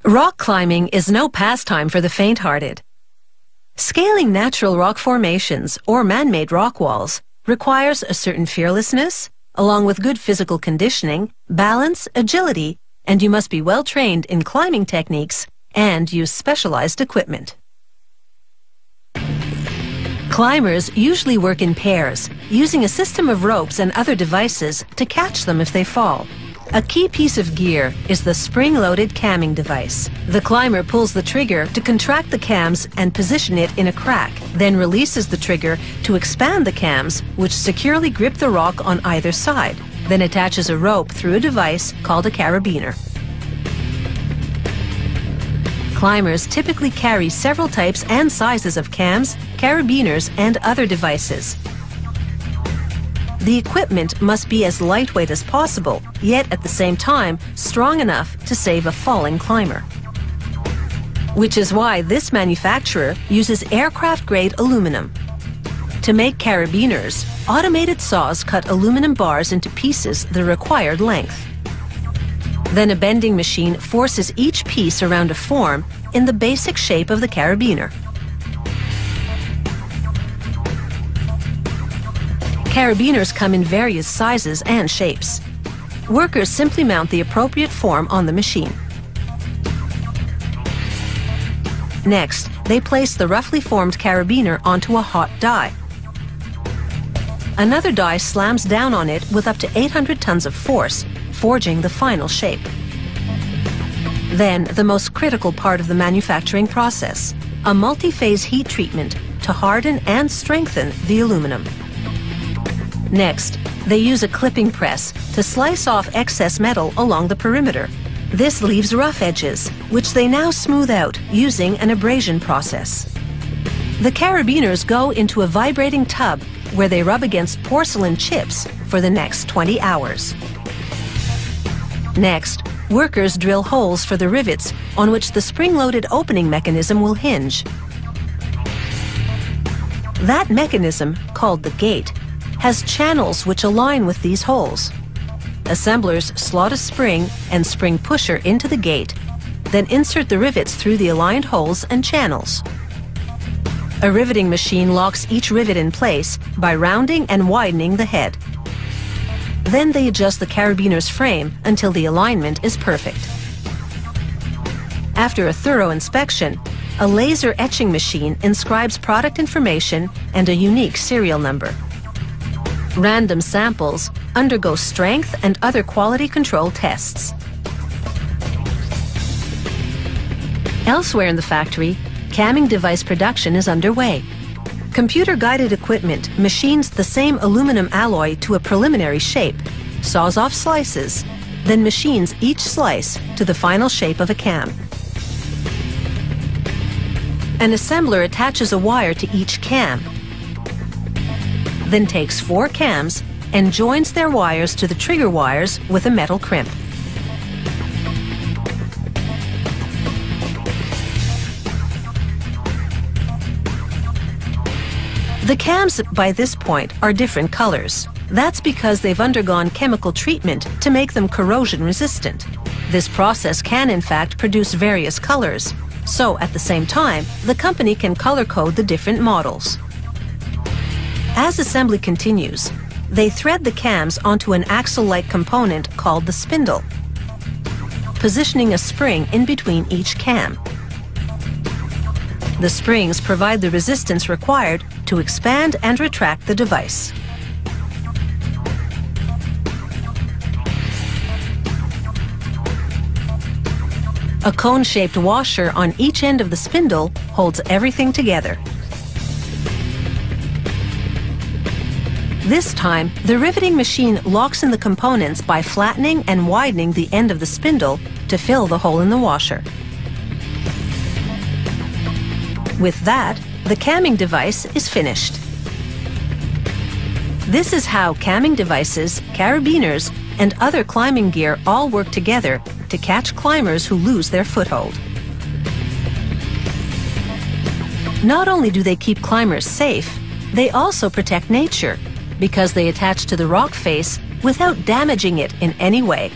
Rock climbing is no pastime for the faint-hearted. Scaling natural rock formations or man-made rock walls requires a certain fearlessness, along with good physical conditioning, balance, agility, and you must be well trained in climbing techniques and use specialized equipment. Climbers usually work in pairs, using a system of ropes and other devices to catch them if they fall. A key piece of gear is the spring-loaded camming device. The climber pulls the trigger to contract the cams and position it in a crack, then releases the trigger to expand the cams, which securely grip the rock on either side, then attaches a rope through a device called a carabiner. Climbers typically carry several types and sizes of cams, carabiners, and other devices. The equipment must be as lightweight as possible, yet at the same time strong enough to save a falling climber. Which is why this manufacturer uses aircraft-grade aluminum. To make carabiners, automated saws cut aluminum bars into pieces the required length. Then a bending machine forces each piece around a form in the basic shape of the carabiner. Carabiners come in various sizes and shapes. Workers simply mount the appropriate form on the machine. Next, they place the roughly formed carabiner onto a hot die. Another die slams down on it with up to 800 tons of force, forging the final shape. Then, the most critical part of the manufacturing process, a multi-phase heat treatment to harden and strengthen the aluminum. Next, they use a clipping press to slice off excess metal along the perimeter. This leaves rough edges, which they now smooth out using an abrasion process. The carabiners go into a vibrating tub where they rub against porcelain chips for the next 20 hours. Next, workers drill holes for the rivets on which the spring-loaded opening mechanism will hinge. That mechanism, called the gate, has channels which align with these holes. Assemblers slot a spring and spring pusher into the gate, then insert the rivets through the aligned holes and channels. A riveting machine locks each rivet in place by rounding and widening the head. Then they adjust the carabiner's frame until the alignment is perfect. After a thorough inspection, a laser etching machine inscribes product information and a unique serial number. Random samples undergo strength and other quality control tests. Elsewhere in the factory, camming device production is underway. Computer-guided equipment machines the same aluminum alloy to a preliminary shape, saws off slices, then machines each slice to the final shape of a cam. An assembler attaches a wire to each cam, then takes 4 cams and joins their wires to the trigger wires with a metal crimp. The cams by this point are different colors. That's because they've undergone chemical treatment to make them corrosion resistant. This process can in fact produce various colors, so at the same time, the company can color code the different models. As assembly continues, they thread the cams onto an axle-like component called the spindle, positioning a spring in between each cam. The springs provide the resistance required to expand and retract the device. A cone-shaped washer on each end of the spindle holds everything together. This time, the riveting machine locks in the components by flattening and widening the end of the spindle to fill the hole in the washer. With that, the camming device is finished. This is how camming devices, carabiners, and other climbing gear all work together to catch climbers who lose their foothold. Not only do they keep climbers safe, they also protect nature, because they attach to the rock face without damaging it in any way.